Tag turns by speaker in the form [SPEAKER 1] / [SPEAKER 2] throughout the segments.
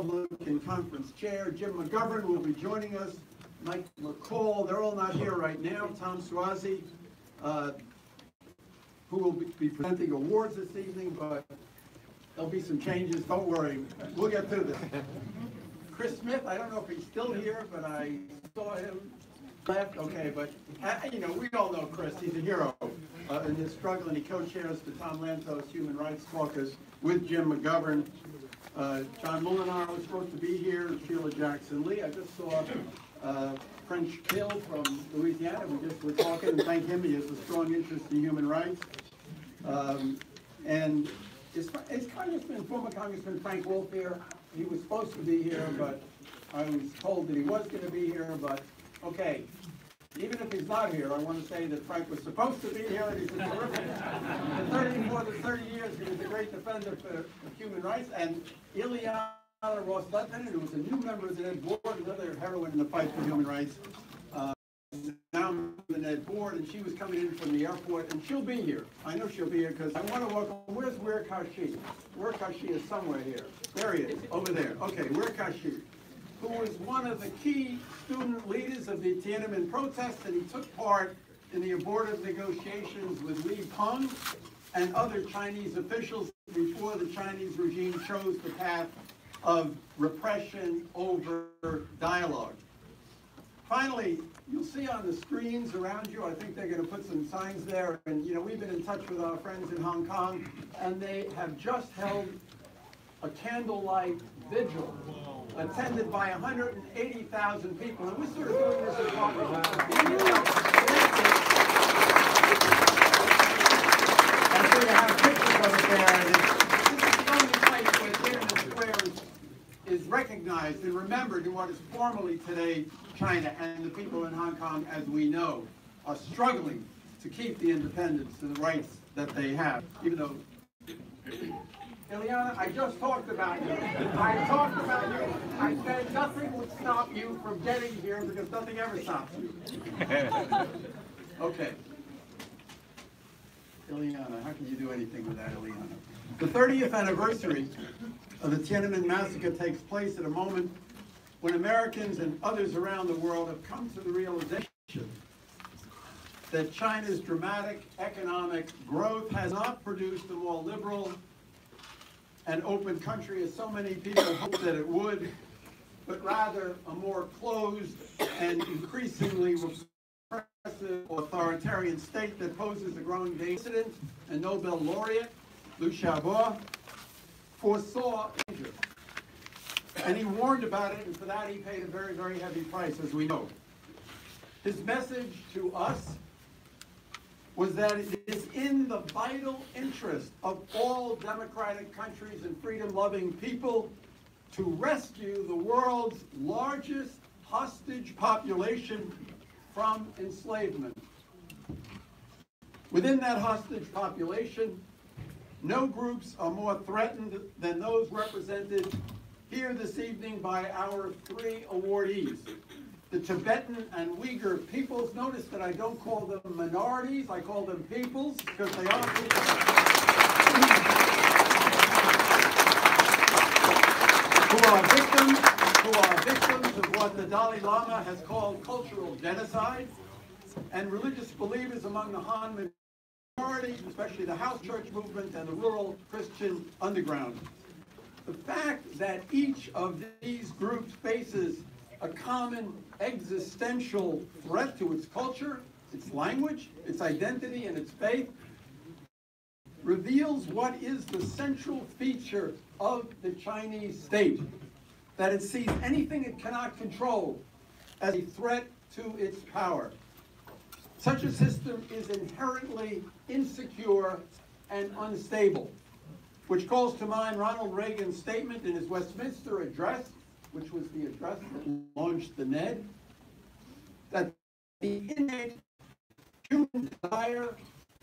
[SPEAKER 1] Republican Conference Chair. Jim Mcgovern will be joining us. Mike Mccaul, they're all not here right now. Tom Suozzi, who will be presenting awards this evening, but there'll be some changes. Don't worry, we'll get through this. Chris Smith, I don't know if he's still here, but I saw him left. Okay, but you know, we all know Chris. He's a hero in his struggle, and he co-chairs the Tom Lantos Human Rights Caucus with Jim Mcgovern. John Molinar was supposed to be here. Sheila Jackson Lee. I just saw French Hill from Louisiana. We just were talking, and thank him. He has a strong interest in human rights. And is former Congressman Frank Wolf here? He was supposed to be here, but I was told that he was going to be here. But okay, even if he's not here, I want to say that Frank was supposed to be here, and he's a terrific. For more than 30 years, he was a great defender for human rights. And Ileana Ross-Lettinen, who was a new member of the Ned board, another heroine in the fight for human rights, now on the Ned board, and she was coming in from the airport, and she'll be here. I know she'll be here because I want to welcome. Where's Kashi? Kashi is somewhere here. There he is, over there. Okay, Kashi, who was one of the key student leaders of the Tiananmen protests, and he took part in the abortive negotiations with Li Peng and other Chinese officials before the Chinese regime chose the path of repression over dialogue. Finally, you'll see on the screens around you, I think they're going to put some signs there, and you know, we've been in touch with our friends in Hong Kong, and they have just held a candlelight vigil attended by 180,000 people, and we're sort of doing this in public. And so you have pictures of it there, and this is the only place where Tiananmen Square is recognized and remembered in what is formerly today China, and the people in Hong Kong, as we know, are struggling to keep the independence and the rights that they have. Even though, Ileana, I just talked about you. I talked about you. I said nothing would stop you from getting here because nothing ever stops you. Okay. Ileana, how can you do anything with that, Ileana? The 30th anniversary of the Tiananmen Massacre takes place at a moment when Americans and others around the world have come to the realization that China's dramatic economic growth has not produced a more liberal and open country as so many people hoped that it would, but rather a more closed and increasingly repressive authoritarian state that poses a growing danger. President and Nobel laureate Liu Xiaobo foresaw danger. And he warned about it, and for that he paid a very, very heavy price, as we know. His message to us was that it is in the vital interest of all democratic countries and freedom-loving people to rescue the world's largest hostage population from enslavement. Within that hostage population, no groups are more threatened than those represented here this evening by our three awardees. The Tibetan and Uyghur peoples. Notice that I don't call them minorities, I call them peoples, because they are people who are victims of what the Dalai Lama has called cultural genocide, and religious believers among the Han minority, especially the house church movement and the rural Christian underground. The fact that each of these groups faces a common existential threat to its culture, its language, its identity, and its faith reveals what is the central feature of the Chinese state, that it sees anything it cannot control as a threat to its power. Such a system is inherently insecure and unstable, which calls to mind Ronald Reagan's statement in his Westminster address, which was the address that launched the Ned, that the innate human desire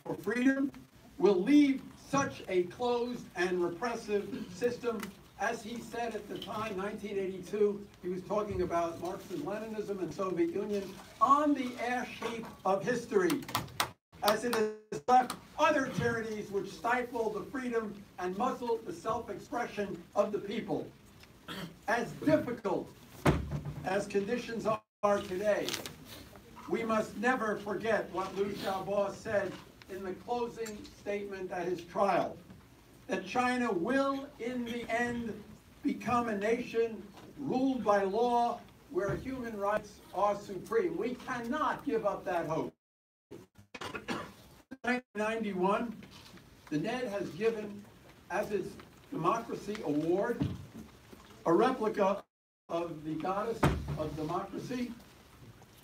[SPEAKER 1] for freedom will leave such a closed and repressive system. As he said at the time, 1982, he was talking about Marxism-Leninism and Soviet Union, on the ash heap of history, as it has left other tyrannies which stifle the freedom and muzzle the self-expression of the people. As difficult as conditions are today, we must never forget what Liu Xiaobo said in the closing statement at his trial, that China will, in the end, become a nation ruled by law where human rights are supreme. We cannot give up that hope. In 1991, the Ned has given, as its Democracy Award, a replica of the goddess of democracy,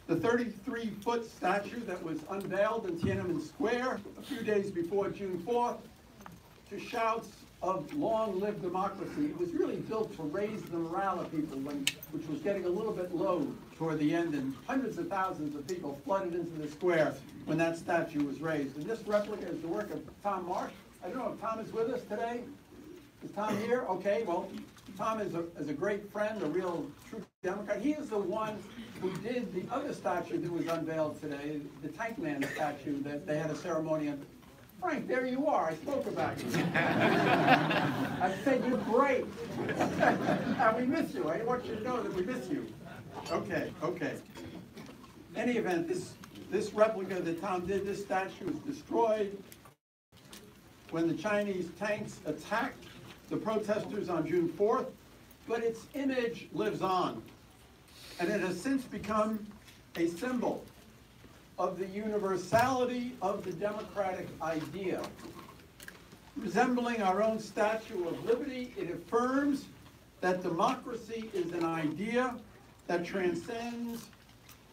[SPEAKER 1] the 33-foot statue that was unveiled in Tiananmen Square a few days before June 4th, to shouts of long live democracy. It was really built to raise the morale of people, which was getting a little bit low toward the end, and hundreds of thousands of people flooded into the square when that statue was raised. And this replica is the work of Tom Marsh. I don't know if Tom is with us today. Is Tom here? Okay, well, Tom is a great friend, a real true Democrat. He is the one who did the other statue that was unveiled today, the Tank Man statue that they had a ceremony on. Frank, there you are. I spoke about you. I said you're great. And we miss you. I want you to know that we miss you. Okay. In any event, this replica that Tom did, this statue was destroyed when the Chinese tanks attacked the protesters on June 4th, but its image lives on. And it has since become a symbol of the universality of the democratic idea. Resembling our own Statue of Liberty, it affirms that democracy is an idea that transcends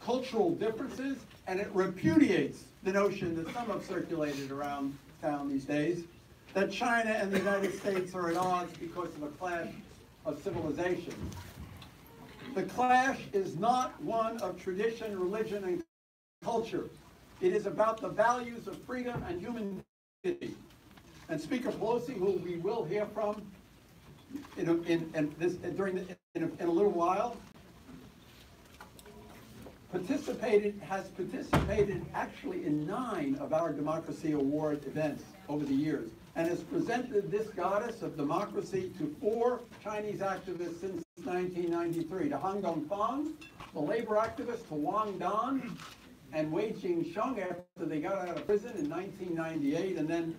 [SPEAKER 1] cultural differences, and it repudiates the notion that some have circulated around town these days, that China and the United States are at odds because of a clash of civilizations. The clash is not one of tradition, religion, and culture. It is about the values of freedom and human dignity. And Speaker Pelosi, who we will hear from in a little while, has participated actually in 9 of our Democracy Award events over the years, and has presented this goddess of democracy to 4 Chinese activists since 1993, to Han Dongfang, the labor activist, to Wang Dan, and Wei Jingsheng after they got out of prison in 1998. And then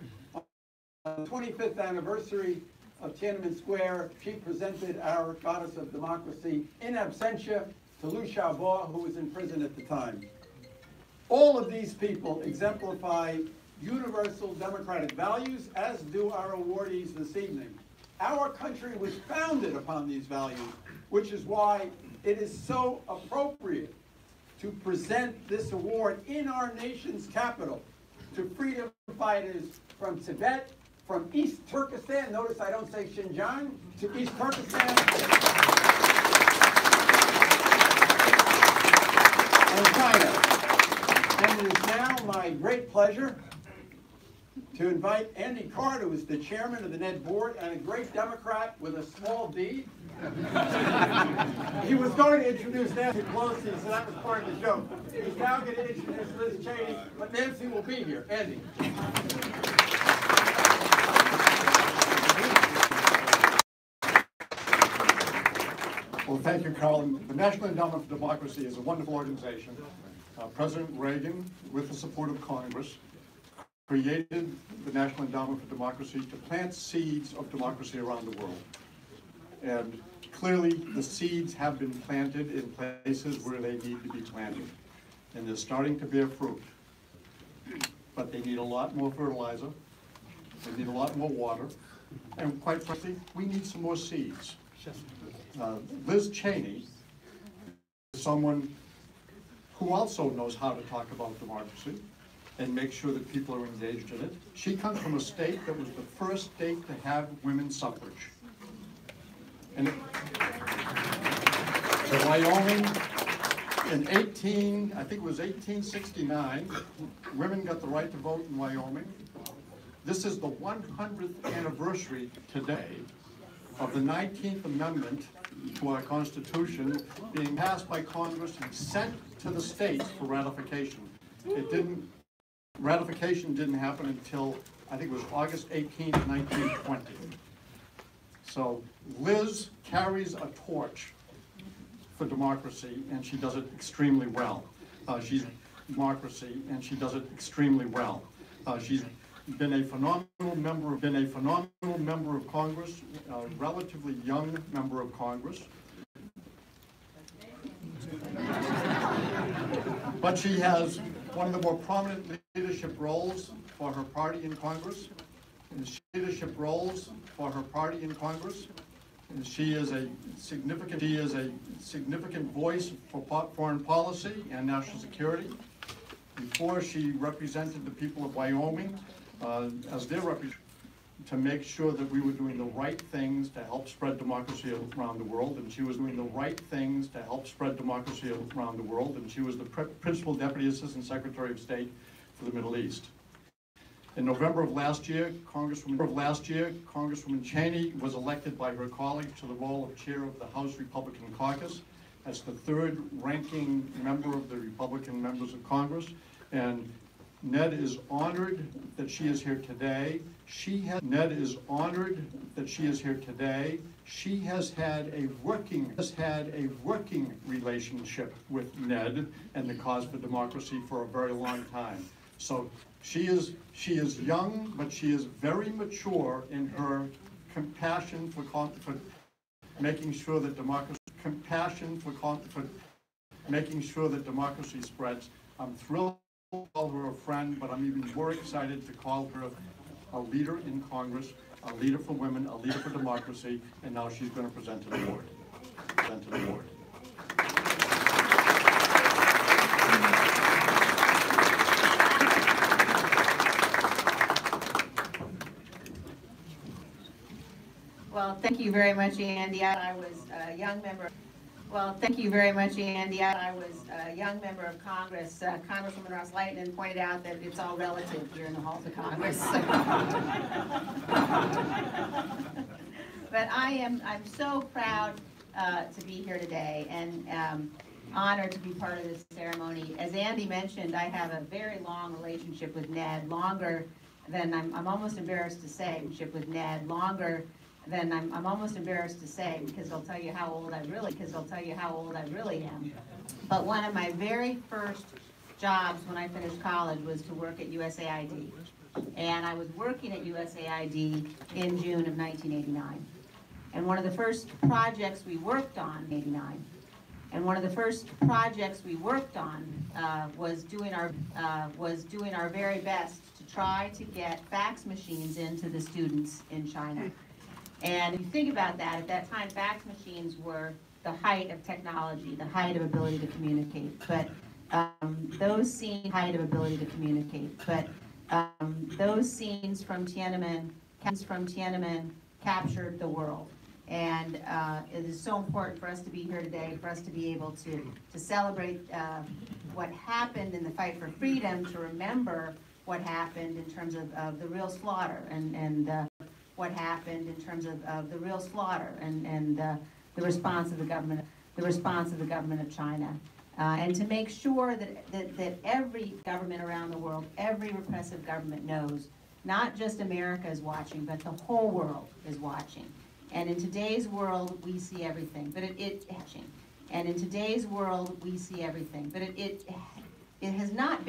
[SPEAKER 1] on the 25th anniversary of Tiananmen Square, she presented our goddess of democracy in absentia to Liu Xiaobo, who was in prison at the time. All of these people exemplify universal democratic values, as do our awardees this evening. Our country was founded upon these values, which is why it is so appropriate to present this award in our nation's capital to freedom fighters from Tibet, from East Turkestan, notice I don't say Xinjiang, to East Turkestan, and China. And it is now my great pleasure to invite Andy Card, who is the chairman of the Ned board and a great Democrat with a small d. He was going to introduce Nancy Pelosi, so that was part of the joke. He's now going to introduce Liz Cheney, but Nancy will be here. Andy.
[SPEAKER 2] Well, thank you, Carl. The National Endowment for Democracy is a wonderful organization. President Reagan, with the support of Congress, created the National Endowment for Democracy to plant seeds of democracy around the world. And clearly, the seeds have been planted in places where they need to be planted. And they're starting to bear fruit. But they need a lot more fertilizer. They need a lot more water. And quite frankly, we need some more seeds. Liz Cheney is someone who also knows how to talk about democracy and make sure that people are engaged in it. She comes from a state that was the first state to have women's suffrage. And in Wyoming, in I think it was 1869, women got the right to vote in Wyoming. This is the 100th anniversary today of the 19th Amendment to our Constitution being passed by Congress and sent to the states for ratification. Ratification didn't happen until, I think it was August 18th, 1920. So Liz carries a torch for democracy, and she does it extremely well. She's democracy, and she does it extremely well. She's been a phenomenal member of Congress, a relatively young member of Congress. But she has one of the more prominent leadership roles for her party in Congress. And she is a significant voice for foreign policy and national security. Before, she represented the people of Wyoming as their representative to make sure that we were doing the right things to help spread democracy around the world, and she was doing the right things to help spread democracy around the world, and she was the Principal Deputy Assistant Secretary of State for the Middle East. In November of last year, Congresswoman Cheney was elected by her colleagues to the role of chair of the House Republican Caucus as the third ranking member of the Republican members of Congress. And Ned is honored that she is here today. She has had a working relationship with Ned and the cause for democracy for a very long time. So she is young, but she is very mature in her compassion for making sure that democracy spreads. I'm thrilled to call her a friend, but I'm even more excited to call her a leader in Congress, a leader for women, a leader for democracy, and now she's going to present to the board.
[SPEAKER 3] Well, thank you very much, Andy. I was a young member. Well, thank you very much, Andy. I was a young member of Congress. Congresswoman Ross Lightnin pointed out that it's all relative here in the halls of Congress. But I'm so proud to be here today and honored to be part of this ceremony. As Andy mentioned, I have a very long relationship with Ned, longer than I'm almost embarrassed to say, I'm almost embarrassed to say, because I'll tell you how old I really am. But one of my very first jobs when I finished college was to work at USAID. And I was working at USAID in June of 1989. And one of the first projects we worked on was doing our very best to try to get fax machines into the students in China. And if you think about that, at that time, fax machines were the height of technology, the height of ability to communicate. But those scenes from Tiananmen captured the world. And it is so important for us to be here today, for us to be able to celebrate what happened in the fight for freedom, to remember what happened in terms of the real slaughter and the response of the government of China, and to make sure that every government around the world, every repressive government knows, not just America is watching, but the whole world is watching. And in today's world, we see everything, but it has not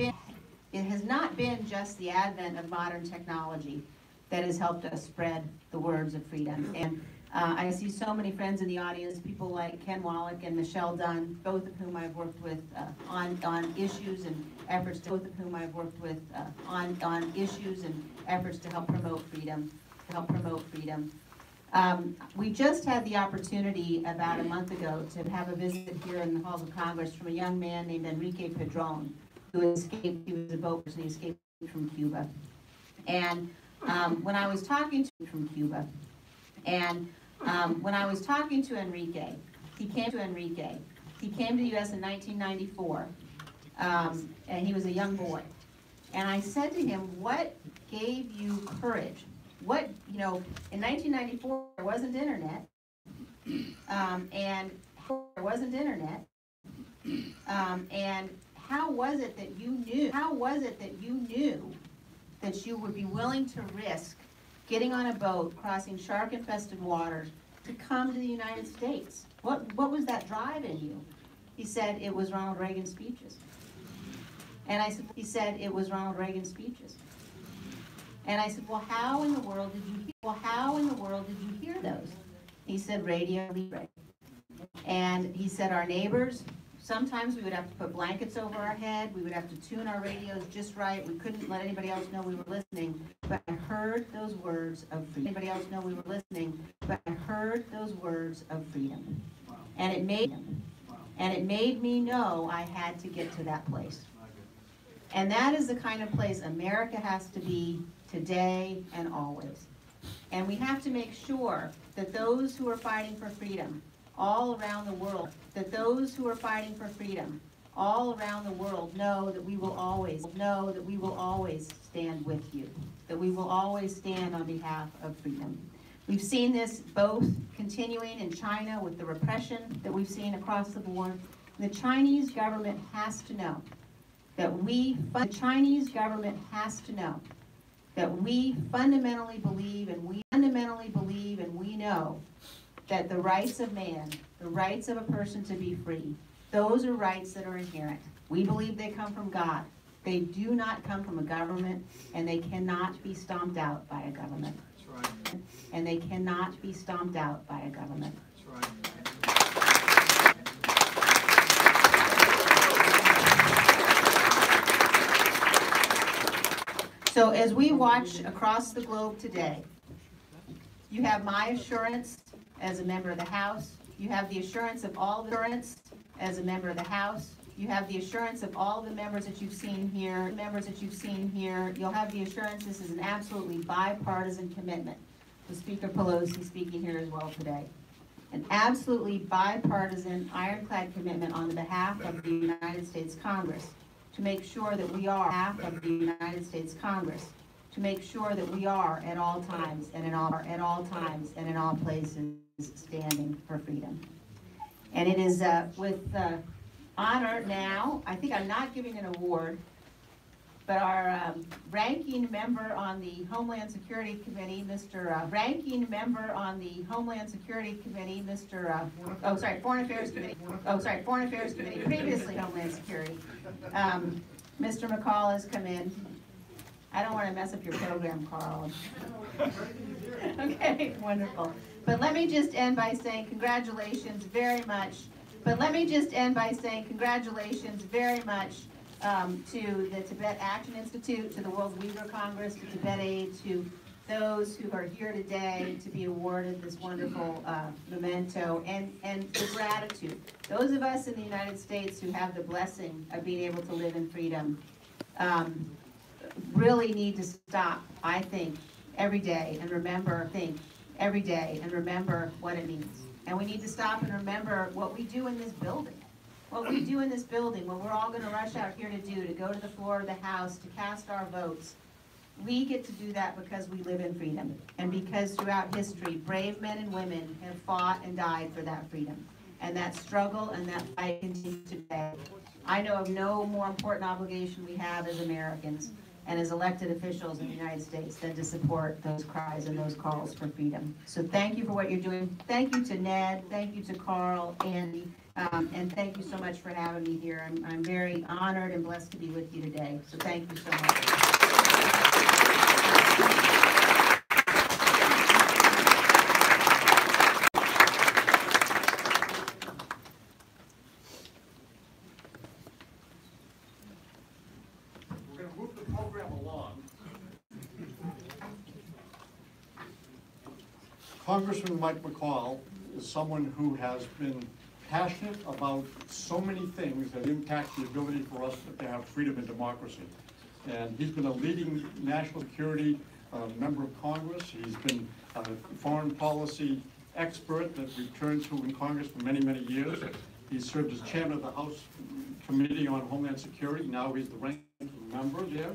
[SPEAKER 3] been just the advent of modern technology that has helped us spread the words of freedom. And I see so many friends in the audience, people like Ken Wallach and Michelle Dunn, both of whom I've worked with on issues and efforts to help promote freedom. We just had the opportunity about a month ago to have a visit here in the halls of Congress from a young man named Enrique Padron, who escaped. He was a boat person, he escaped from Cuba. And when I was talking to Enrique, he came to the U.S. in 1994, and he was a young boy. And I said to him, what gave you courage? In 1994, there wasn't internet, and how was it that you knew that you would be willing to risk getting on a boat, crossing shark-infested waters to come to the United States? What was that drive in you? He said it was Ronald Reagan's speeches. And I said, he said it was Ronald Reagan's speeches. And I said, well, how in the world did you hear those? He said, Radio Libre. And he said, our neighbors, sometimes we would have to put blankets over our head. We would have to tune our radios just right. We couldn't let anybody else know we were listening. But I heard those words of freedom. Anybody else know we were listening? But I heard those words of freedom. And it made me know I had to get to that place. And that is the kind of place America has to be today and always. And we have to make sure that those who are fighting for freedom all around the world, all around the world know that we will always stand with you, that we will always stand on behalf of freedom. We've seen this both continuing in China with the repression that we've seen across the board. The Chinese government has to know that we fundamentally believe and we know that the rights of man, the rights of a person to be free, those are rights that are inherent. We believe they come from God. They do not come from a government, and they cannot be stomped out by a government. That's right. And they cannot be stomped out by a government. That's right. So as we watch across the globe today, you have my assurance as a member of the House. You have the assurance of all the assurance as a member of the House. You have the assurance of all the members that you've seen here. You'll have the assurance this is an absolutely bipartisan commitment. With Speaker Pelosi speaking here as well today. An absolutely bipartisan, ironclad commitment on the behalf of the United States Congress to make sure that we are at all times and in all places standing for freedom. And it is with honor now, I think I'm not giving an award, but our ranking member on the Homeland Security Committee, Foreign Affairs Committee, previously Homeland Security, Mr. Mccaul has come in. I don't want to mess up your program, Carl. Okay, wonderful. But let me just end by saying congratulations very much. To the Tibet Action Institute, to the World Uyghur Congress, to Tibet Aid, to those who are here today to be awarded this wonderful memento, and the gratitude. Those of us in the United States who have the blessing of being able to live in freedom really need to stop, I think, every day and remember what it means. And we need to stop and remember what we do in this building. What we're all going to rush out here to do, to go to the floor of the House, to cast our votes. We get to do that because we live in freedom. And because throughout history, brave men and women have fought and died for that freedom. And that struggle and that fight continues today. I know of no more important obligation we have as Americans and as elected officials in the United States than to support those cries and those calls for freedom. So thank you for what you're doing. Thank you to Ned, thank you to Carl, Andy, and thank you so much for having me here. I'm very honored and blessed to be with you today. So thank you so much.
[SPEAKER 2] Congressman Mike Mccaul is someone who has been passionate about so many things that impact the ability for us to have freedom and democracy. And he's been a leading national security member of Congress. He's been a foreign policy expert that we've turned to in Congress for many, many years. He's served as chairman of the House Committee on Homeland Security. Now he's the ranking member there.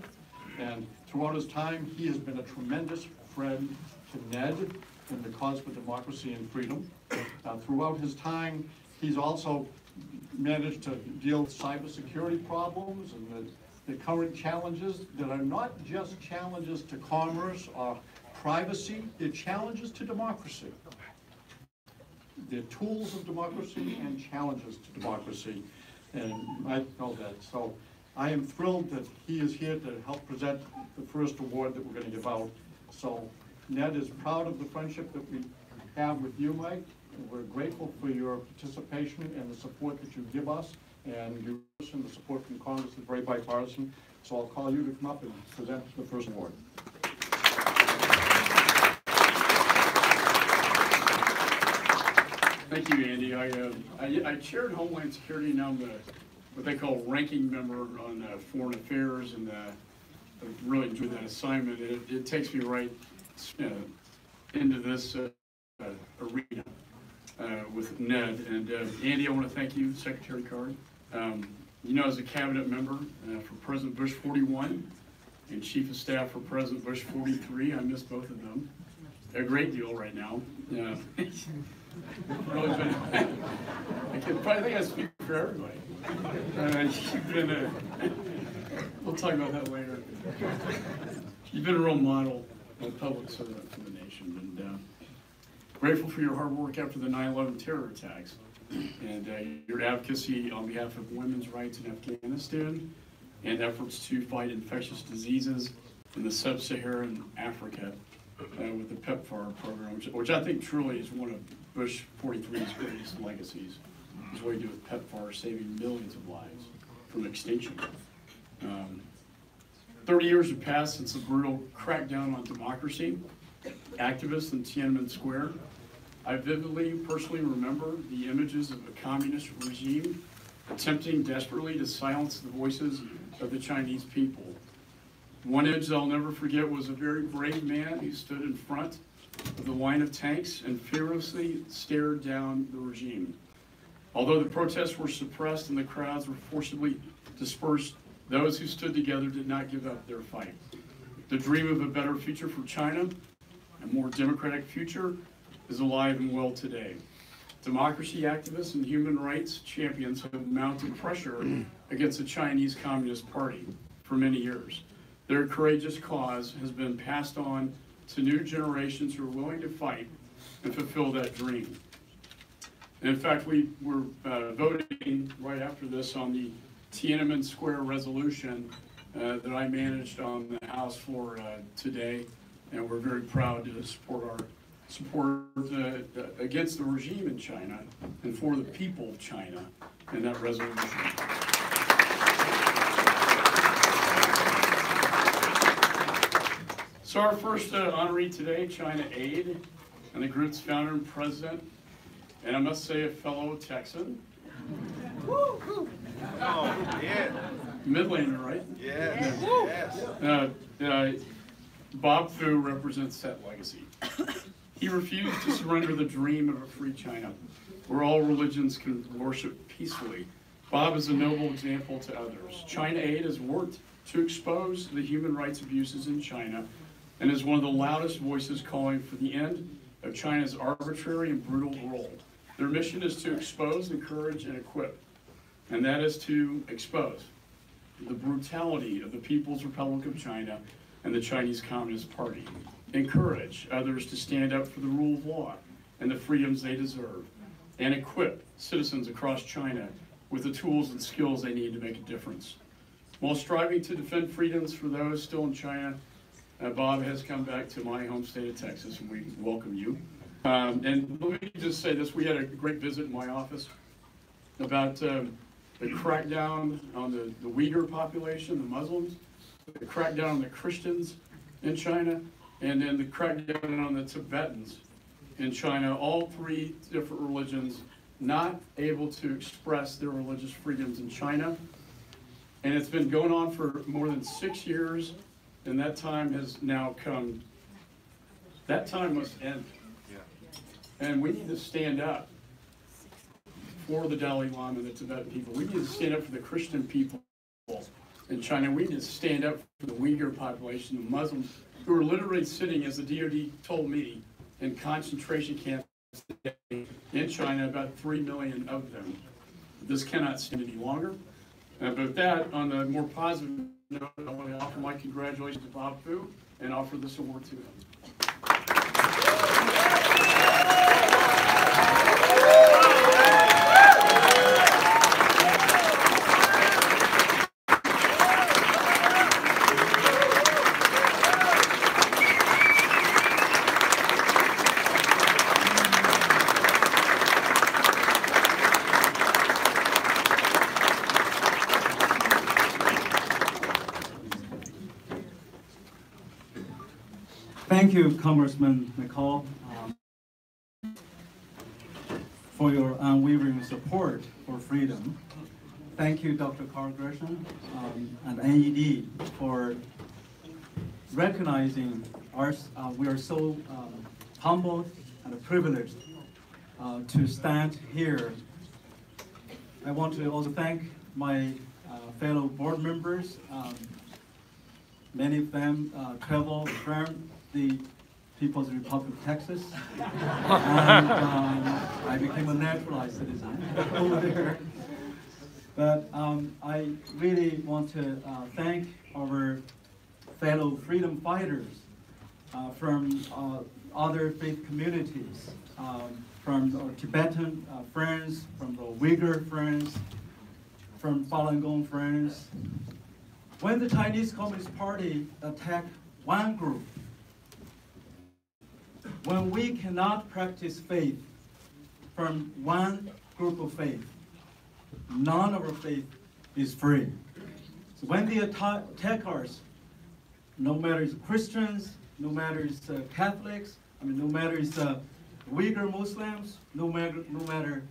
[SPEAKER 2] And throughout his time, he has been a tremendous friend to Ned in the cause for democracy and freedom. Throughout his time, he's also managed to deal with cybersecurity problems and the current challenges that are not just challenges to commerce or privacy, they're challenges to democracy. They're tools of democracy and challenges to democracy, and I know that. So I am thrilled that he is here to help present the first award that we're going to give out. So Ned is proud of the friendship that we have with you, Mike, and we're grateful for your participation and the support that you give us, and you listen, the support from Congress is very bipartisan. So I'll call you to come up and present the first award.
[SPEAKER 4] Thank you, Andy. I chaired Homeland Security, now I'm what they call ranking member on foreign affairs, and I really enjoyed that assignment. It takes me right into this arena with Ned. And Andy, I want to thank you, Secretary Card. You know, as a cabinet member for President Bush 41 and Chief of Staff for President Bush 43, I miss both of them a great deal right now. Really been, I think I speak for everybody. You've been we'll talk about that later. You've been a role model of public servant for the nation, and grateful for your hard work after the 9/11 terror attacks, and your advocacy on behalf of women's rights in Afghanistan, and efforts to fight infectious diseases in the sub-Saharan Africa with the PEPFAR program, which I think truly is one of Bush 43's greatest legacies, is what he did with PEPFAR, saving millions of lives from extinction. 30 years have passed since the brutal crackdown on democracy. Activists in Tiananmen Square. I vividly, personally remember the images of a communist regime attempting desperately to silence the voices of the Chinese people. One image I'll never forget was a very brave man who stood in front of the line of tanks and fearlessly stared down the regime. Although the protests were suppressed and the crowds were forcibly dispersed, those who stood together did not give up their fight. The dream of a better future for China, a more democratic future, is alive and well today. Democracy activists and human rights champions have mounted pressure against the Chinese Communist Party for many years. Their courageous cause has been passed on to new generations who are willing to fight and fulfill that dream. And in fact, we were voting right after this on the Tiananmen Square resolution that I managed on the House floor today, and we're very proud to support against the regime in China and for the people of China in that resolution. So our first honoree today, China Aid, and the group's founder and president, and I must say a fellow Texan.
[SPEAKER 5] Oh, yeah.
[SPEAKER 4] Midlander, right?
[SPEAKER 5] Yes.
[SPEAKER 4] Bob Fu represents that legacy. He refused to surrender the dream of a free China, where all religions can worship peacefully. Bob is a noble example to others. China Aid has worked to expose the human rights abuses in China and is one of the loudest voices calling for the end of China's arbitrary and brutal rule. Their mission is to expose, encourage, and equip, and that is to expose the brutality of the People's Republic of China and the Chinese Communist Party, encourage others to stand up for the rule of law and the freedoms they deserve, and equip citizens across China with the tools and skills they need to make a difference. While striving to defend freedoms for those still in China, Bob has come back to my home state of Texas, and we welcome you. And let me just say this, we had a great visit in my office about the crackdown on the Uyghur population, the Muslims, the crackdown on the Christians in China, and then the crackdown on the Tibetans in China, all three different religions not able to express their religious freedoms in China. And it's been going on for more than 6 years, and that time has now come. That time must end. And we need to stand up for the Dalai Lama and the Tibetan people. We need to stand up for the Christian people in China. We need to stand up for the Uyghur population, the Muslims, who are literally sitting, as the DoD told me, in concentration camps in China, about 3 million of them. This cannot stand any longer. But with that, on a more positive note, I want to offer my congratulations to Bob Fu and offer this award to him.
[SPEAKER 6] Thank you, Congressman Mccaul, for your unwavering support for freedom. Thank you, Dr. Carl Gresham and NED for recognizing we are so humbled and privileged to stand here. I want to also thank my fellow board members. Many of them travel from the People's Republic of Texas, and I became a naturalized citizen over there. But I really want to thank our fellow freedom fighters from other faith communities, from our Tibetan friends, from the Uyghur friends, from Falun Gong friends. When the Chinese Communist Party attacked one group, when we cannot practice faith from one group of faith, none of our faith is free. So when they attack us, no matter it's Christians, no matter it's Catholics, no matter it's Uyghur Muslims, no matter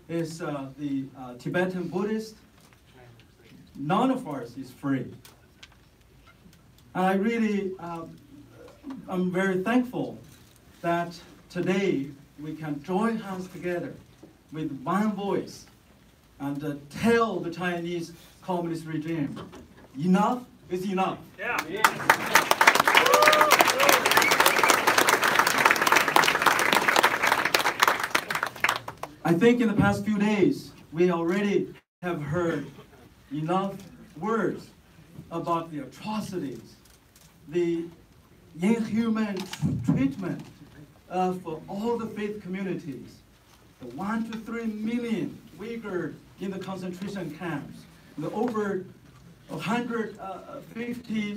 [SPEAKER 6] it's the Tibetan Buddhist, none of us is free. And I really, I'm very thankful that today we can join hands together with one voice and tell the Chinese Communist regime, enough is enough.
[SPEAKER 5] Yeah.
[SPEAKER 6] I think in the past few days, we already have heard enough words about the atrocities, the inhuman treatment of all the faith communities, the 1 to 3 million Uyghur in the concentration camps, the over 150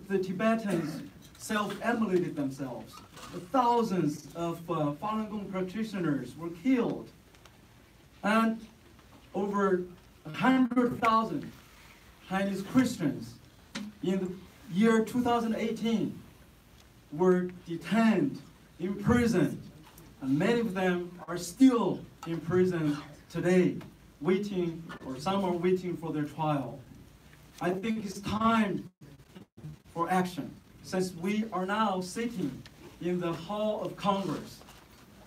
[SPEAKER 6] the Tibetans self-immolated themselves, the thousands of Falun Gong practitioners were killed, and over 100,000 Chinese Christians in the year 2018 were detained, imprisoned, and many of them are still in prison today, waiting, or some are waiting for their trial. I think it's time for action. Since we are now sitting in the Hall of Congress,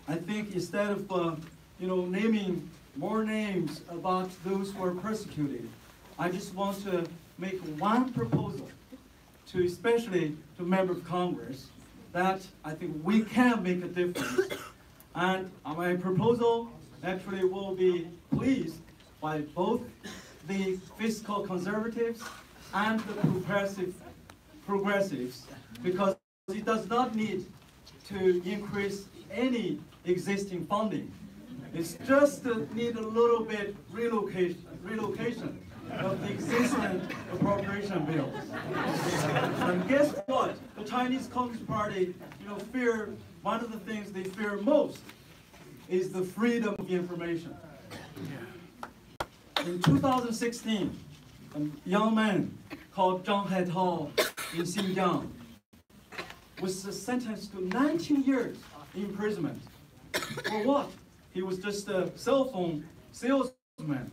[SPEAKER 6] I think instead of naming more names about those who are persecuted, I just want to make one proposal to especially to members of Congress that I think we can make a difference. And my proposal actually will be pleased by both the fiscal conservatives and the progressives, because it does not need to increase any existing funding. It's just need a little bit relocation of the existing appropriation bills. And guess what? The Chinese Communist Party, one of the things they fear most is the freedom of information. In 2016, a young man called Zhang Haitao in Xinjiang was sentenced to 19 years imprisonment. For what? He was just a cell phone salesman.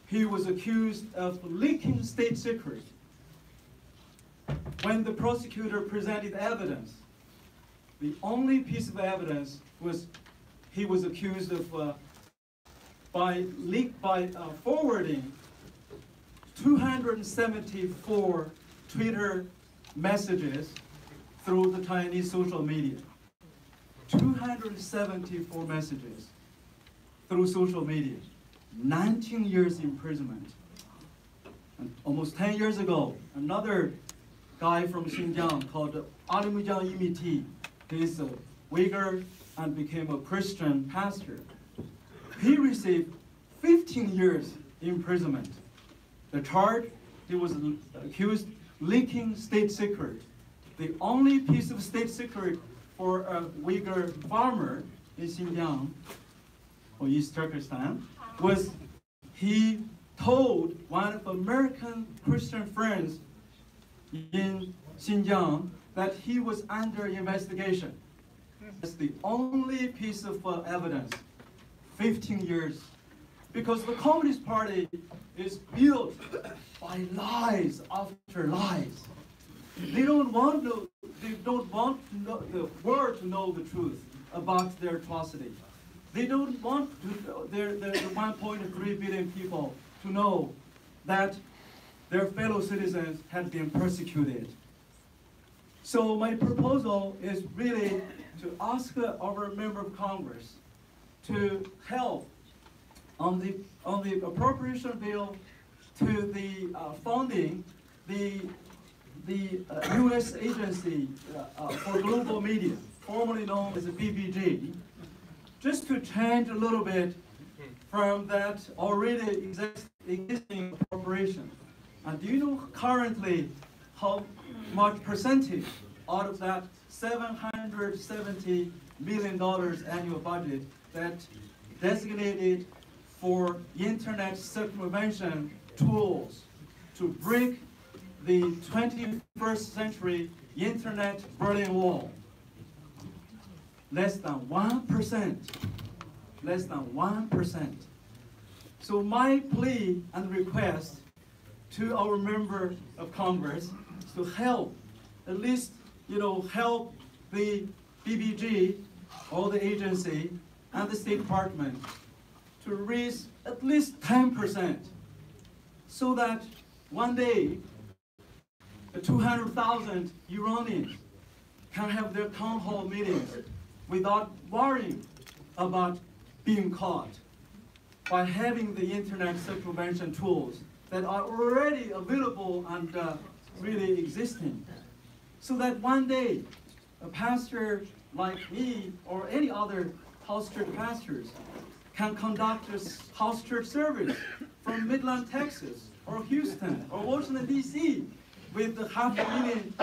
[SPEAKER 6] He was accused of leaking state secrets. When the prosecutor presented evidence, the only piece of evidence was he was accused of forwarding 274 Twitter messages through the Chinese social media. 274 messages through social media. 19 years imprisonment. And almost 10 years ago, another guy from Xinjiang called Alimujang Yimiti, he's Uyghur and became a Christian pastor. He received 15 years imprisonment. The charge, he was accused leaking state secret. The only piece of state secret for a Uyghur farmer in Xinjiang, or East Turkestan, was he told one of American Christian friends in Xinjiang that he was under investigation. That's the only piece of evidence. 15 years. Because the Communist Party is built by lies after lies. They don't want the world to know the truth about their atrocity. They don't want the 1.3 billion people to know that their fellow citizens had been persecuted. So my proposal is really to ask our member of Congress to help on the appropriation bill to the funding the U.S. Agency for Global Media, formerly known as the BBG, just to change a little bit from that already existing appropriation. And do you know currently how much percentage out of that $770 million annual budget that designated for internet circumvention tools to break the 21st century internet Berlin Wall? Less than 1%. Less than 1%. So my plea and request to our member of Congress is to help, at least, help the BBG, or the agency, and the State Department to raise at least 10%, so that one day, 200,000 Iranians can have their town hall meetings without worrying about being caught by having the internet circumvention tools that are already available and really existing. So that one day, a pastor like me or any other house church pastors can conduct a house church service from Midland, Texas, or Houston, or Washington, D.C., with the 500,000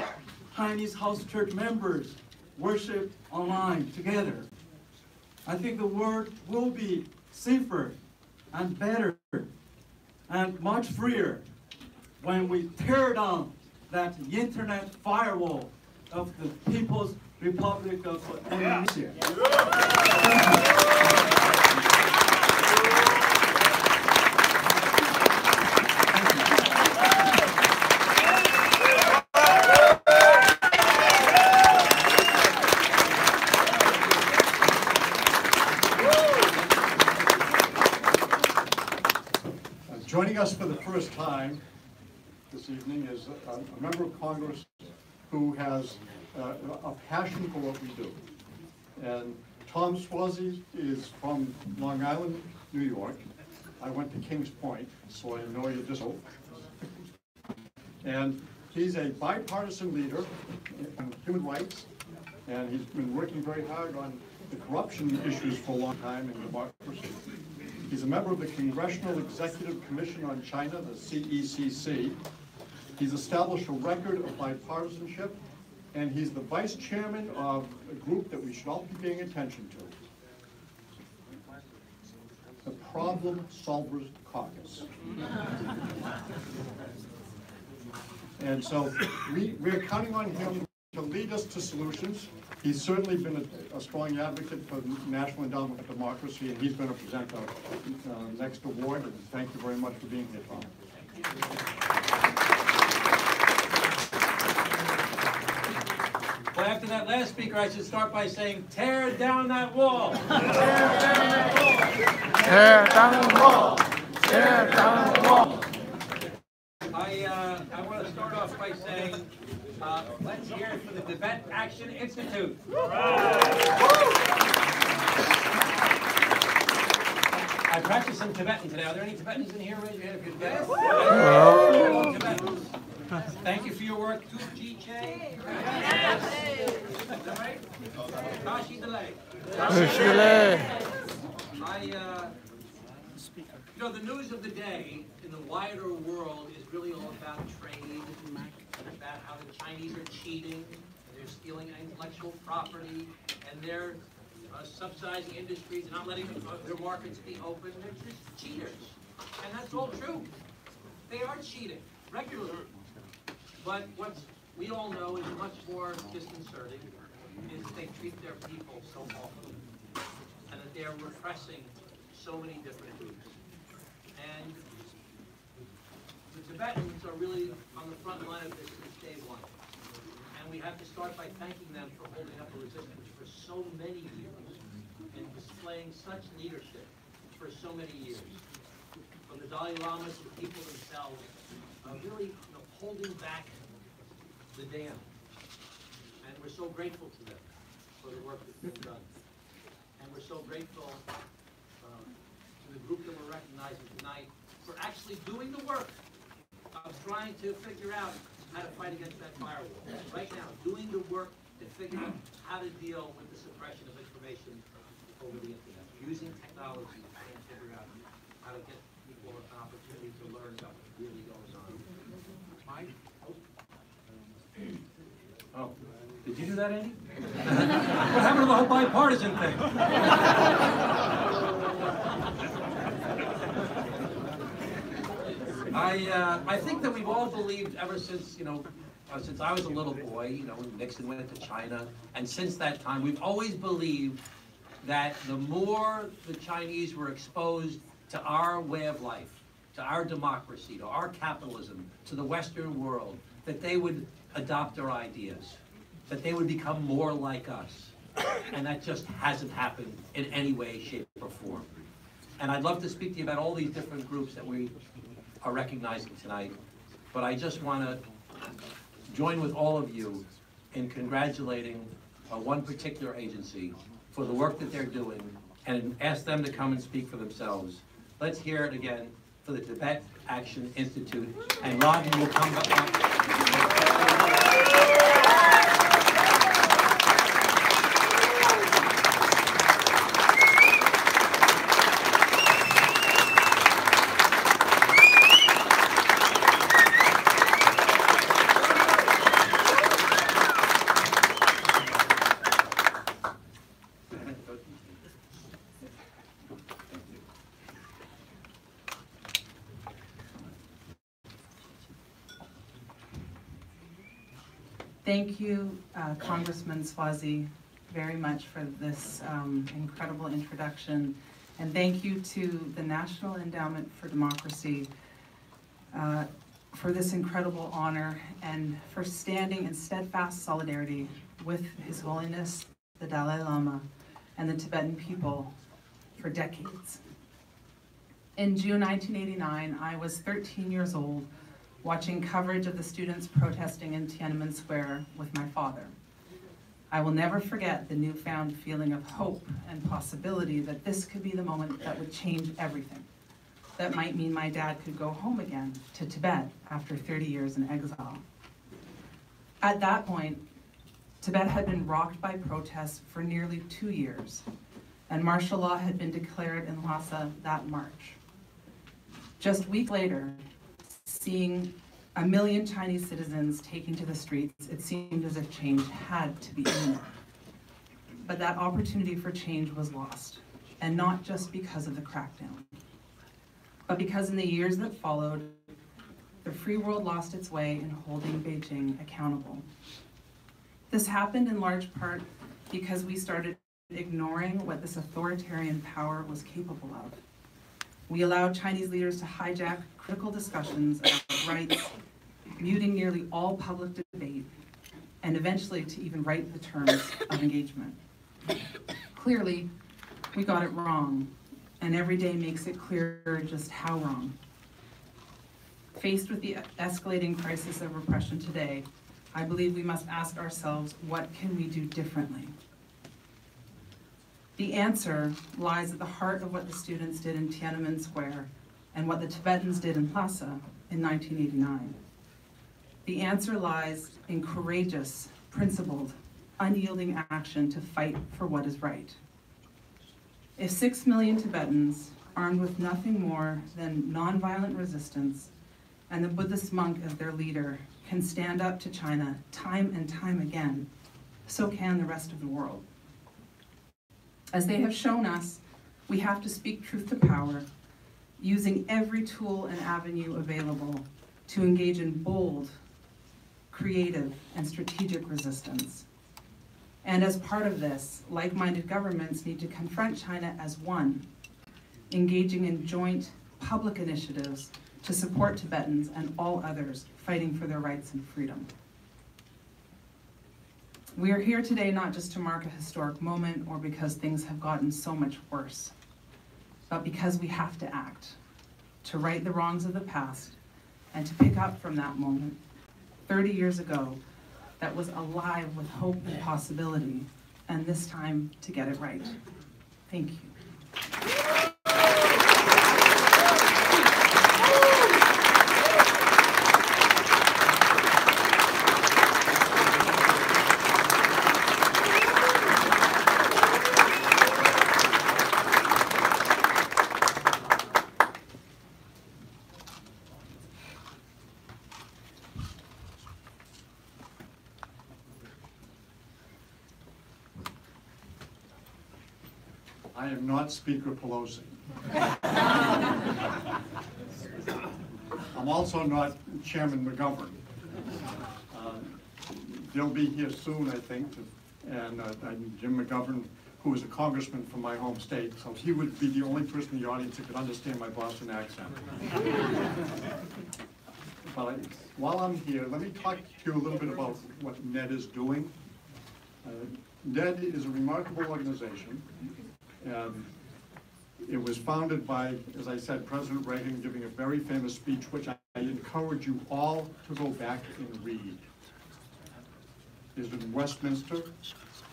[SPEAKER 6] Chinese house church members worship online together. I think the world will be safer and better and much freer when we tear down that internet firewall of the People's Republic of Indonesia.
[SPEAKER 2] Joining us for the first time this evening is a member of Congress who has a passion for what we do. And Tom Swazi is from Long Island, New York. I went to Kings Point, so I know you just. And he's a bipartisan leader in human rights, and he's been working very hard on the corruption issues for a long time in democracy. He's a member of the Congressional Executive Commission on China, the CECC. He's established a record of bipartisanship, and he's the vice chairman of a group that we should all be paying attention to, the Problem Solvers Caucus. And so we're counting on him to lead us to solutions. He's certainly been a strong advocate for the National Endowment for Democracy, and he's going to present our next award. And thank you very much for being here, Tom.
[SPEAKER 7] Well, after that last speaker, I should start by saying, tear down that wall. Tear down that wall.
[SPEAKER 8] Tear down the wall. Tear down the wall.
[SPEAKER 7] I want to start off by saying, let's hear it for the Tibet Action Institute. I practiced some Tibetan today. Are there any Tibetans in here? Raise your hand if you're Tibetan. Hello. Tibetans. Thank you for your work. that right? Tashi delay. You know, the news of the day in the wider world is really all about trade, about how the Chinese are cheating, they're stealing intellectual property, and they're subsidizing industries and not letting their markets be open. They're just cheaters. And that's all true. They are cheating regularly. But what we all know is much more disconcerting is that they treat their people so awfully, and that they're repressing so many different groups. And the Tibetans are really on the front line of this since day one. And we have to start by thanking them for holding up a resistance for so many years and displaying such leadership for so many years. From the Dalai Lama to the people themselves, really holding back the dam. And we're so grateful to them for the work that's been done. And we're so grateful to the group that we're recognizing tonight for actually doing the work of trying to figure out how to fight against that firewall. Right now, doing the work to figure out how to deal with the suppression of information over the internet, using technology to try and figure out how to get people an opportunity to learn about what really goes on. Mike? Oh, did you do that, Andy? What happened to the whole bipartisan thing? I think that we've all believed ever since, since I was a little boy, Nixon went to China, and since that time, we've always believed that the more the Chinese were exposed to our way of life, to our democracy, to our capitalism, to the Western world, that they would adopt our ideas, that they would become more like us. And that just hasn't happened in any way, shape, or form. And I'd love to speak to you about all these different groups that we are recognizing tonight, but I just want to join with all of you in congratulating one particular agency for the work that they're doing and ask them to come and speak for themselves. Let's hear it again for the Tibet Action Institute, and Rodney will come back.
[SPEAKER 9] Thank you, Congressman Swazi, very much for this incredible introduction. And thank you to the National Endowment for Democracy for this incredible honor and for standing in steadfast solidarity with His Holiness, the Dalai Lama, and the Tibetan people for decades. In June 1989, I was 13 years old, watching coverage of the students protesting in Tiananmen Square with my father. I will never forget the newfound feeling of hope and possibility that this could be the moment that would change everything. That might mean my dad could go home again to Tibet after 30 years in exile. At that point, Tibet had been rocked by protests for nearly 2 years, and martial law had been declared in Lhasa that March. Just a week later, seeing 1 million Chinese citizens taking to the streets, it seemed as if change had to be imminent. But that opportunity for change was lost, and not just because of the crackdown, but because in the years that followed, the free world lost its way in holding Beijing accountable. This happened in large part because we started ignoring what this authoritarian power was capable of. We allowed Chinese leaders to hijack critical discussions about rights, muting nearly all public debate, and eventually to even write the terms of engagement. Clearly, we got it wrong, and every day makes it clearer just how wrong. Faced with the escalating crisis of repression today, I believe we must ask ourselves, what can we do differently? The answer lies at the heart of what the students did in Tiananmen Square and what the Tibetans did in Lhasa in 1989. The answer lies in courageous, principled, unyielding action to fight for what is right. If 6 million Tibetans, armed with nothing more than nonviolent resistance, and the Buddhist monk as their leader, can stand up to China time and time again, so can the rest of the world. As they have shown us, we have to speak truth to power, using every tool and avenue available to engage in bold, creative, and strategic resistance. And as part of this, like-minded governments need to confront China as one, engaging in joint public initiatives to support Tibetans and all others fighting for their rights and freedom. We are here today not just to mark a historic moment or because things have gotten so much worse, but because we have to act, to right the wrongs of the past, and to pick up from that moment, 30 years ago, that was alive with hope and possibility, and this time to get it right. Thank you.
[SPEAKER 2] I am not Speaker Pelosi. I'm also not Chairman Mcgovern. They'll be here soon, I think, and Jim Mcgovern, who is a congressman from my home state, so he would be the only person in the audience that could understand my Boston accent. But while I'm here, let me talk to you a little bit about what Ned is doing. Ned is a remarkable organization. It was founded by, as I said, President Reagan giving a very famous speech, which I encourage you all to go back and read. It's in Westminster.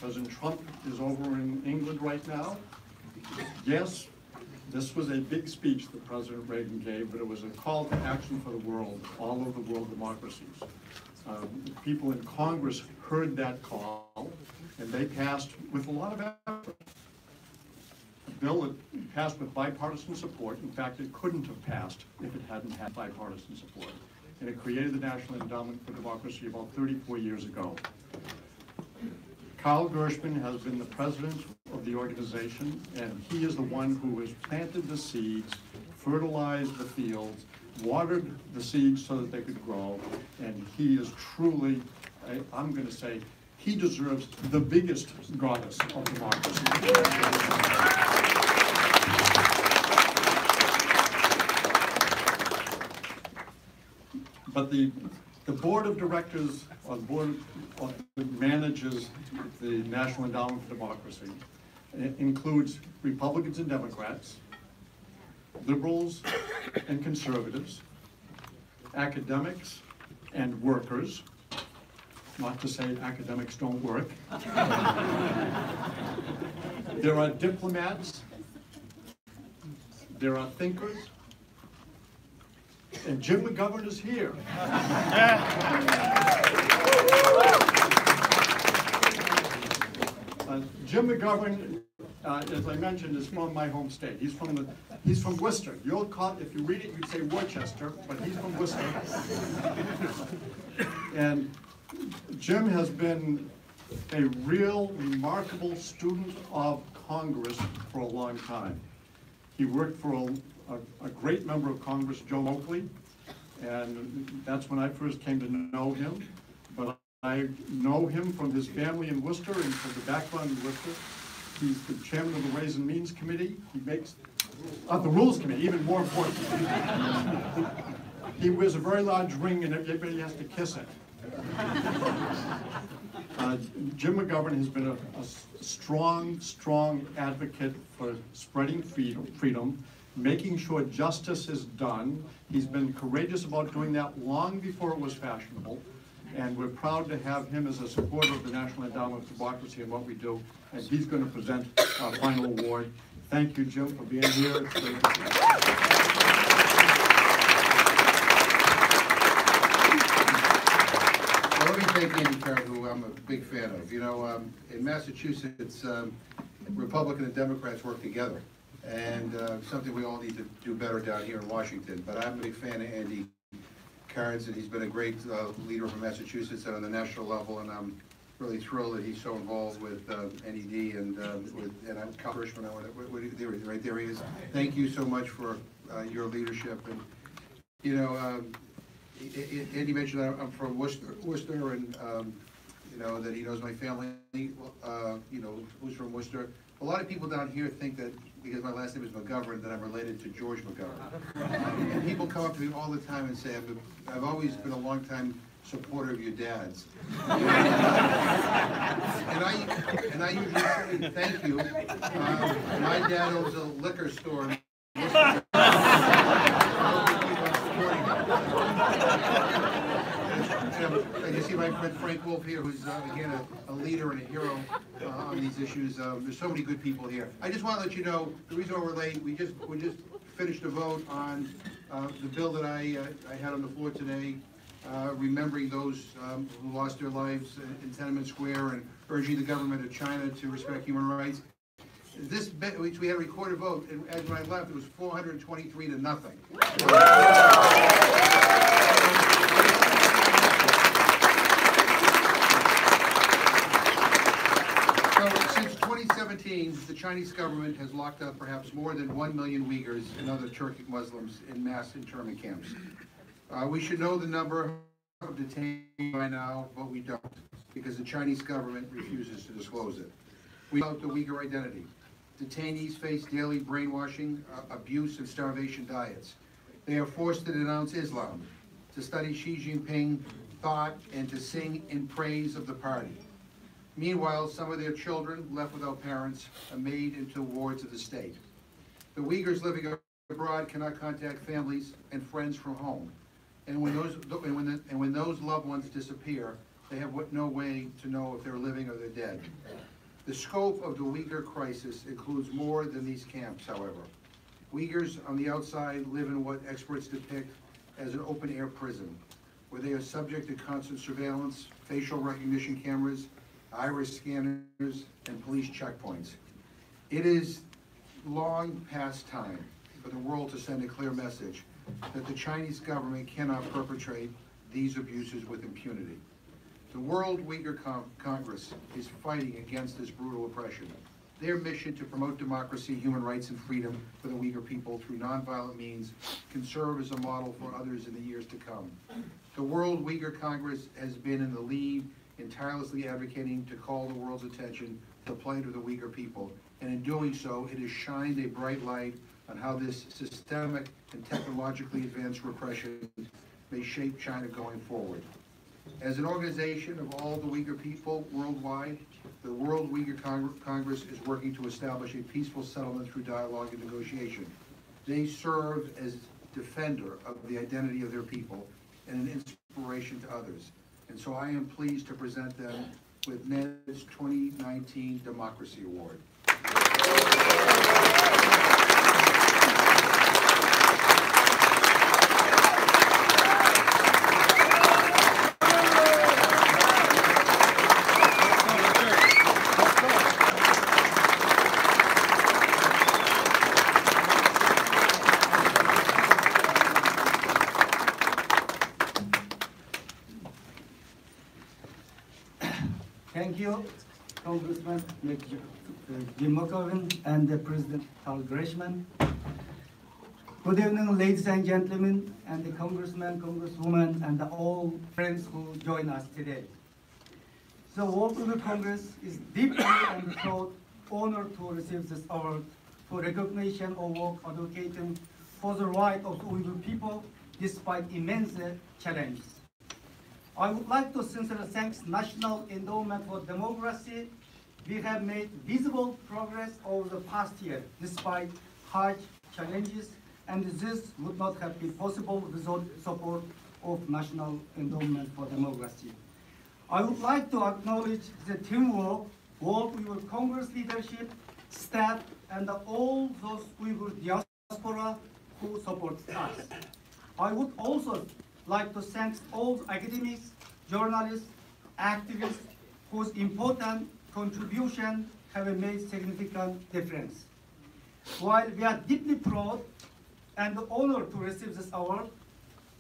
[SPEAKER 2] President Trump is over in England right now. Yes, this was a big speech that President Reagan gave, but it was a call to action for the world, all over the world democracies. People in Congress heard that call, and they passed with a lot of effort. Bill that passed with bipartisan support. In fact, it couldn't have passed if it hadn't had bipartisan support. And it created the National Endowment for Democracy about 34 years ago. Carl Gershman has been the president of the organization, and he is the one who has planted the seeds, fertilized the fields, watered the seeds so that they could grow, and he is truly, I'm going to say, he deserves the biggest goddess of democracy. But the board of directors, or the board that manages the National Endowment for Democracy, includes Republicans and Democrats, liberals and conservatives, academics and workers. Not to say academics don't work. There are diplomats, there are thinkers, and Jim Mcgovern is here. Jim Mcgovern, as I mentioned, is from my home state. He's from Worcester. You'll call, if you read it, you'd say Worcester, but he's from Worcester. And Jim has been a real remarkable student of Congress for a long time. He worked for a great member of Congress, Joe Oakley, and that's when I first came to know him. But I know him from his family in Worcester and from the background in Worcester. He's the chairman of the Ways and Means Committee. He makes, the Rules Committee, even more important. He wears a very large ring and everybody has to kiss it. Jim Mcgovern has been a strong advocate for spreading freedom, making sure justice is done. He's been courageous about doing that long before it was fashionable, and we're proud to have him as a supporter of the National Endowment for Democracy and what we do, and he's going to present our final award. Thank you, Jim, for being here. It's great to see you.
[SPEAKER 10] Let me thank Andy Carr, who I'm a big fan of. You know, in Massachusetts, Republican and Democrats work together, and something we all need to do better down here in Washington. But I'm a big fan of Andy Carnes, and he's been a great leader for Massachusetts and on the national level, and I'm really thrilled that he's so involved with NED and I'm Congressman. Right there he is. Thank you so much for your leadership. And you know, Andy mentioned I'm from Worcester, and you know that he knows my family. You know, who's from Worcester. A lot of people down here think that because my last name is Mcgovern that I'm related to George Mcgovern. And people come up to me all the time and say, I've always been a long time supporter of your dad's. And I usually say, thank you. My dad owns a liquor store in Worcester. And you see my friend Frank Wolf here, who's again a leader and a hero on these issues. There's so many good people here. I just want to let you know the reason why we're late. We just finished a vote on the bill that I had on the floor today, remembering those who lost their lives in Tiananmen Square and urging the government of China to respect human rights. This we had a recorded vote, and as when I left, it was 423 to nothing. Since 2017, the Chinese government has locked up perhaps more than 1 million Uyghurs and other Turkic Muslims in mass internment camps. We should know the number of detainees by now, but we don't, because the Chinese government refuses to disclose it. We know the Uyghur identity. Detainees face daily brainwashing, abuse, and starvation diets. They are forced to denounce Islam, to study Xi Jinping thought, and to sing in praise of the party. Meanwhile, some of their children, left without parents, are made into wards of the state. The Uyghurs living abroad cannot contact families and friends from home. And when those loved ones disappear, they have no way to know if they're living or they're dead. The scope of the Uyghur crisis includes more than these camps, however. Uyghurs on the outside live in what experts depict as an open-air prison, where they are subject to constant surveillance, facial recognition cameras, iris scanners, and police checkpoints. It is long past time for the world to send a clear message that the Chinese government cannot perpetrate these abuses with impunity. The World Uyghur Congress is fighting against this brutal oppression. Their mission to promote democracy, human rights, and freedom for the Uyghur people through nonviolent means can serve as a model for others in the years to come. The World Uyghur Congress has been in the lead in tirelessly advocating to call the world's attention to the plight of the Uyghur people, and in doing so, it has shined a bright light on how this systemic and technologically advanced repression may shape China going forward. As an organization of all the Uyghur people worldwide, the World Uyghur Congress is working to establish a peaceful settlement through dialogue and negotiation. They serve as defender of the identity of their people and an inspiration to others. And so I am pleased to present them with Ned's 2019 Democracy Award.
[SPEAKER 6] Thank you, Congressman Mcgovern and the President Congressman. Good evening, ladies and gentlemen, and the Congressman, Congresswoman, and all friends who join us today. The World Uyghur Congress is deeply and proud honored to receive this award for recognition of work advocating for the right of the Uyghur people despite immense challenges. I would like to sincerely thank National Endowment for Democracy. We have made visible progress over the past year, despite hard challenges, and this would not have been possible without support of National Endowment for Democracy. I would like to acknowledge the teamwork, World Uyghur Congress leadership, staff, and all those Uyghur diaspora who support us. I would also like to thank all academics, journalists, activists,
[SPEAKER 11] whose important contribution have made significant difference. While we are deeply proud and honored to receive this award,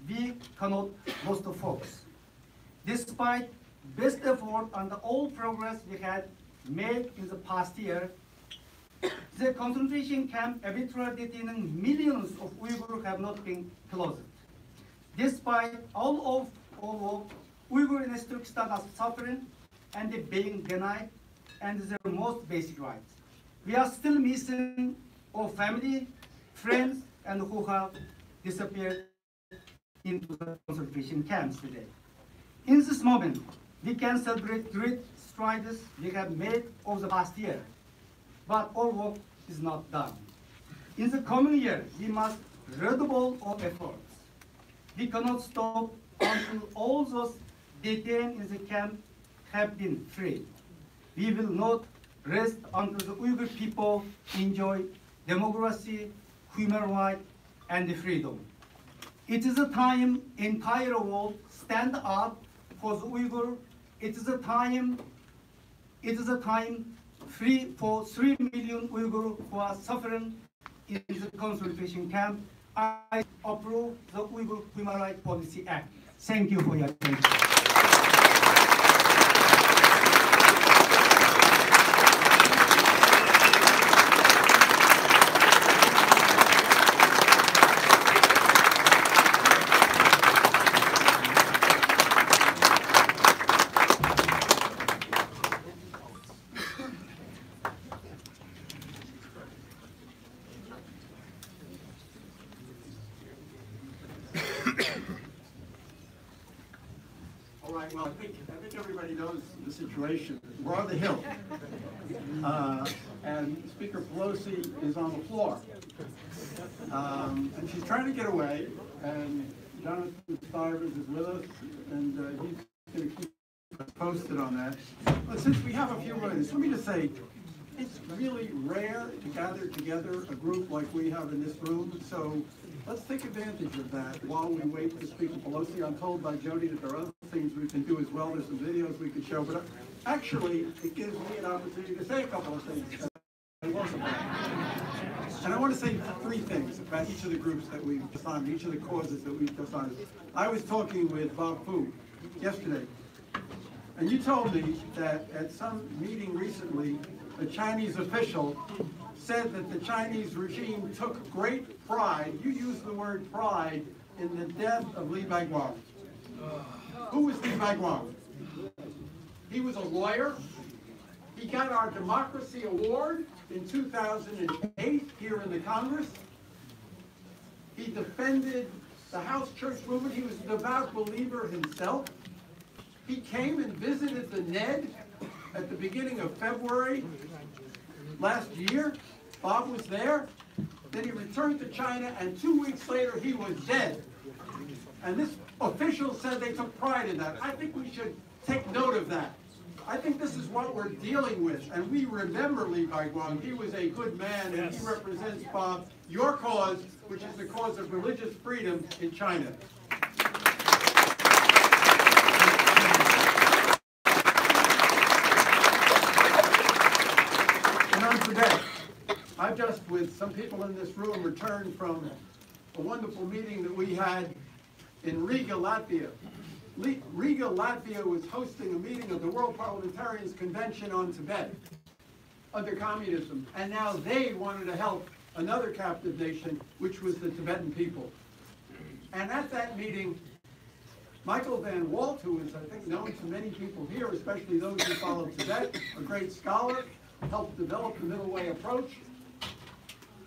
[SPEAKER 11] we cannot lose the focus. Despite best effort and all progress we had made in the past year, the concentration camp arbitrarily detaining millions of Uyghurs have not been closed. Despite all of Uyghurs in Turkestan are suffering and being denied and their most basic rights, we are still missing our family, friends, and who have disappeared into the concentration camps today. In this moment, we can celebrate great strides we have made over the past year, but our work is not done. In the coming year, we must redouble our efforts. We cannot stop until all those detained in the camp have been freed. We will not rest until the Uyghur people enjoy democracy, human rights, and the It is a time entire world stand up for the Uyghur. It is a time free for 3 million Uyghurs who are suffering in the concentration camp. I approve the Uyghur Human Rights Policy Act. Thank you for your attention.
[SPEAKER 1] Well, I think everybody knows the situation. We're on the Hill, and Speaker Pelosi is on the floor, and she's trying to get away. And Jonathan Stivers is with us, and he's going to keep us posted on that. But since we have a few minutes, let me just say, it's really rare to gather together a group like we have in this room. So let's take advantage of that while we wait for Speaker Pelosi. I'm told by Jody that there are other things we can do as well. There's some videos we could show, but actually it gives me an opportunity to say a couple of things. And I want to say 3 things about each of the groups that we've just honored, each of the causes that we've just honored. I was talking with Bob Fu yesterday, and you told me that at some meeting recently, a Chinese official said that the Chinese regime took great pride, you used the word pride, in the death of Li Baiguang. Who was Li Baiguang? He was a lawyer. He got our Democracy Award in 2008 here in the Congress. He defended the house church movement. He was a devout believer himself. He came and visited the Ned at the beginning of February last year. Bob was there. Then he returned to China, and 2 weeks later he was dead. And this official said they took pride in that. I think we should take note of that. I think this is what we're dealing with, and we remember Li Baiguang. He was a good man, and he represents, Bob, your cause, which is the cause of religious freedom in China. And on Tibet, I've just, with some people in this room, returned from a wonderful meeting that we had in Riga, Latvia. Riga, Latvia was hosting a meeting of the World Parliamentarians Convention on Tibet under communism, and now they wanted to help another captive nation, which was the Tibetan people. And at that meeting, Michael Van Walt, who is, I think, known to many people here, especially those who follow Tibet, a great scholar, helped develop the middle way approach.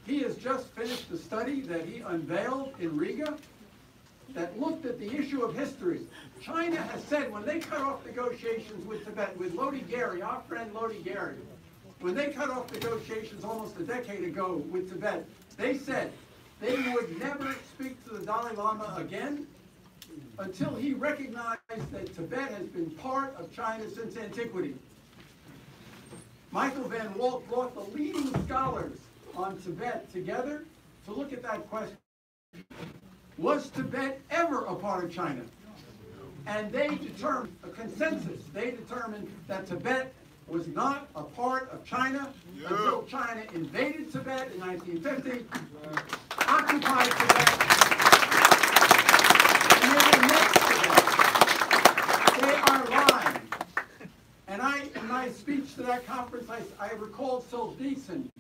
[SPEAKER 1] He has just finished a study that he unveiled in Riga that looked at the issue of history. China has said when they cut off negotiations with Tibet, with Lodi Gary, our friend Lodi Gary, when they cut off negotiations almost a decade ago with Tibet, they said they would never speak to the Dalai Lama again until he recognized that Tibet has been part of China since antiquity. Michael Van Walt brought the leading scholars on Tibet together to look at that question. Was Tibet ever a part of China? And they determined, a consensus, they determined that Tibet was not a part of China until China invaded Tibet in 1950, occupied Tibet, and they annexed Tibet. They are lying. And in my speech to that conference, I recalled Solzhenitsyn,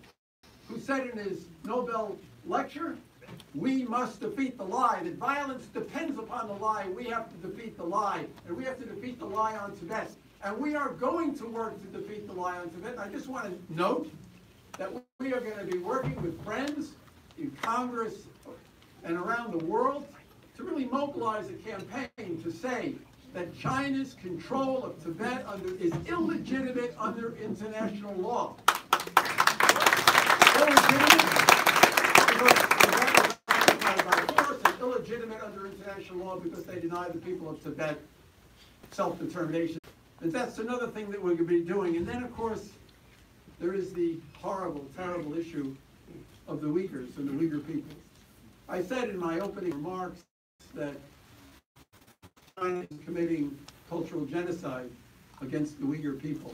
[SPEAKER 1] who said in his Nobel lecture, we must defeat the lie, that violence depends upon the lie. We have to defeat the lie, and we have to defeat the lie on Tibet. And we are going to work to defeat the lie on Tibet. And I just want to note that we are going to be working with friends in Congress and around the world to really mobilize a campaign to say that China's control of Tibet is illegitimate under international law. Illegitimate because Tibet was occupied by force, and illegitimate under international law because they deny the people of Tibet self-determination. And that's another thing that we're going to be doing. And then, of course, there is the horrible, terrible issue of the Uyghurs and the Uyghur people. I said in my opening remarks that China is committing cultural genocide against the Uyghur people.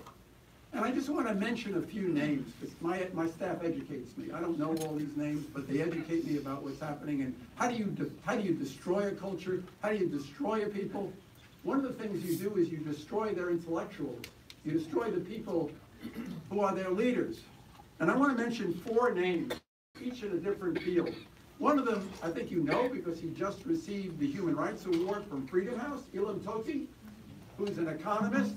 [SPEAKER 1] And I just want to mention a few names, because my staff educates me. I don't know all these names, but they educate me about what's happening and how do you destroy a culture? How do you destroy a people? One of the things you do is you destroy their intellectuals. You destroy the people who are their leaders. And I want to mention 4 names, each in a different field. One of them, I think you know, because he just received the Human Rights Award from Freedom House, Ilham Tohti, who's an economist,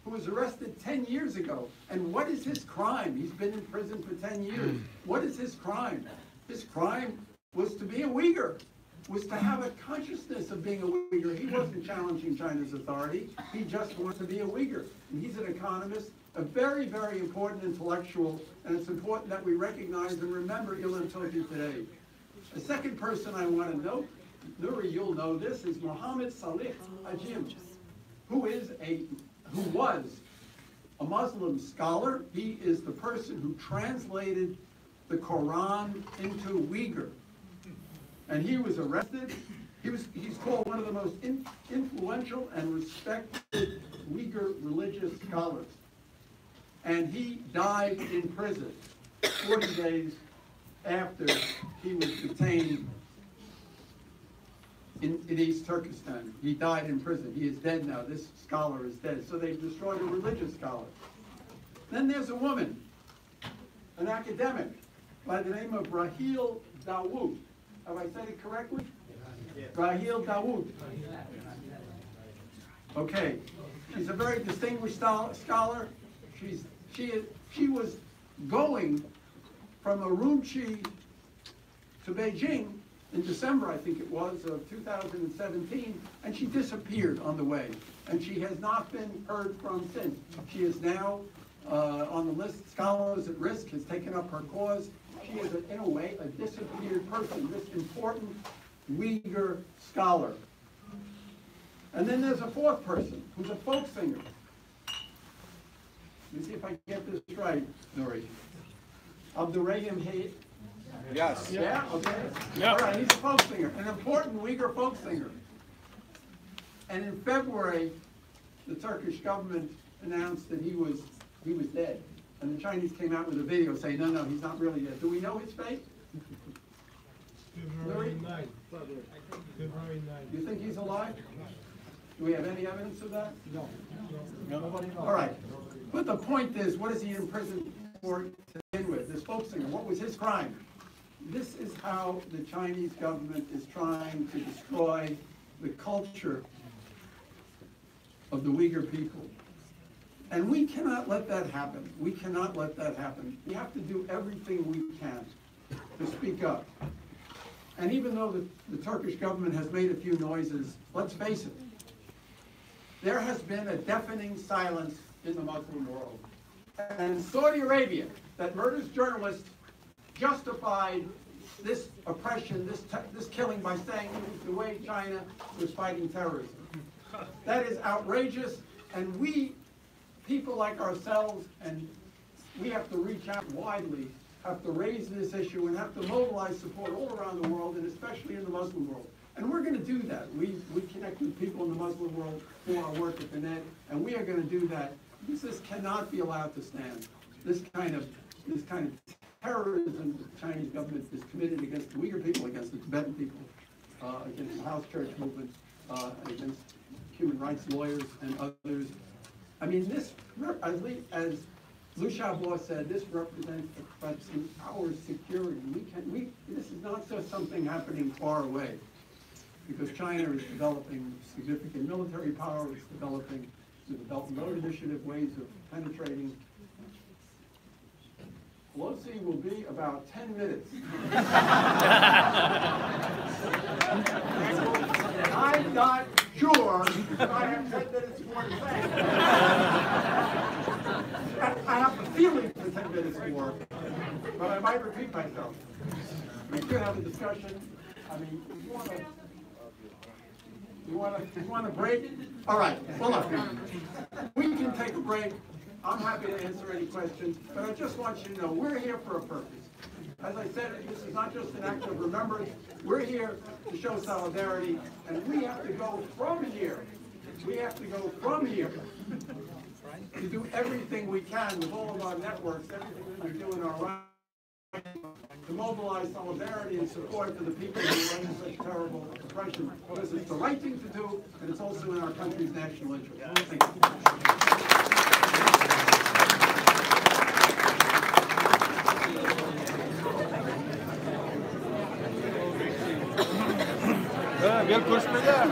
[SPEAKER 1] who was arrested 10 years ago. And what is his crime? He's been in prison for 10 years. What is his crime? His crime was to be a Uyghur, was to have a consciousness of being a Uyghur. He wasn't challenging China's authority. He just wanted to be a Uyghur. And he's an economist, a very, very important intellectual, and it's important that we recognize and remember Ilham Tohti today. The second person I want to note, Nuri, you'll know this, is Muhammad Salih Ajim, who was a Muslim scholar. He is the person who translated the Quran into Uyghur. And he was arrested. He's called one of the most influential and respected Uyghur religious scholars. And he died in prison 40 days after he was detained in East Turkestan. He died in prison. He is dead now. This scholar is dead. So they've destroyed a religious scholar. Then there's a woman, an academic, by the name of Raheel Dawood. Have I said it correctly? Yes. Raheel Dawood. Okay. She's a very distinguished scholar. She was going from Urumqi to Beijing in December, I think it was, of 2017, and she disappeared on the way. And she has not been heard from since. She is now on the list. Scholars at Risk has taken up her cause. She is, in a way, a disappeared person, this important Uyghur scholar. And then there's a 4th person, who's a folk singer. Let me see if I get this right, Nuri. Abdurrahim Hayat.
[SPEAKER 5] Yes.
[SPEAKER 1] Yeah? Okay.
[SPEAKER 5] Yeah.
[SPEAKER 1] All right, he's a folk singer, an important Uyghur folk singer. And in February, the Turkish government announced that he was dead. And the Chinese came out with a video saying, no, he's not really dead. Do we know his fate?
[SPEAKER 12] February 9th. February 9th.
[SPEAKER 1] You think he's alive? Do we have any evidence of that?
[SPEAKER 12] No.
[SPEAKER 1] Nobody knows. All right. But the point is, what is he in prison for to begin with? This folk singer, what was his crime? This is how the Chinese government is trying to destroy the culture of the Uyghur people. And we cannot let that happen. We cannot let that happen. We have to do everything we can to speak up. And even though the Turkish government has made a few noises, let's face it, there has been a deafening silence in the Muslim world. And Saudi Arabia, that murders journalists, justified this oppression, this killing by saying it was the way China was fighting terrorism. That is outrageous, and we, people like ourselves, and we have to reach out widely, have to raise this issue and have to mobilize support all around the world, and especially in the Muslim world. And we're going to do that. We connect with people in the Muslim world through our work at the Ned, and we are going to do that. This cannot be allowed to stand. This kind of terrorism that the Chinese government is committed against the Uyghur people, against the Tibetan people, against the house church movement, against human rights lawyers and others. I mean, this, as Liu Xiaobo said, this represents a threat to our security. This is not just something happening far away, because China is developing significant military power. It's developing, through the Belt and Road Initiative, ways of penetrating. Pelosi will be about 10 minutes. I'm not sure if I have 10 minutes more to say. I have a feeling for 10 minutes more, but I might repeat myself. We could have a discussion. I mean, you want a break? All right, well, look, we can take a break. I'm happy to answer any questions, but I just want you to know we're here for a purpose. As I said, this is not just an act of remembrance. We're here to show solidarity, and we have to go from here. We have to go from here to do everything we can with all of our networks, everything that we do in our right, to mobilize solidarity and support for the people who are under such terrible oppression. Because it's the right thing to do, and it's also in our country's national interest. Thank you.
[SPEAKER 12] Wielką szkoda.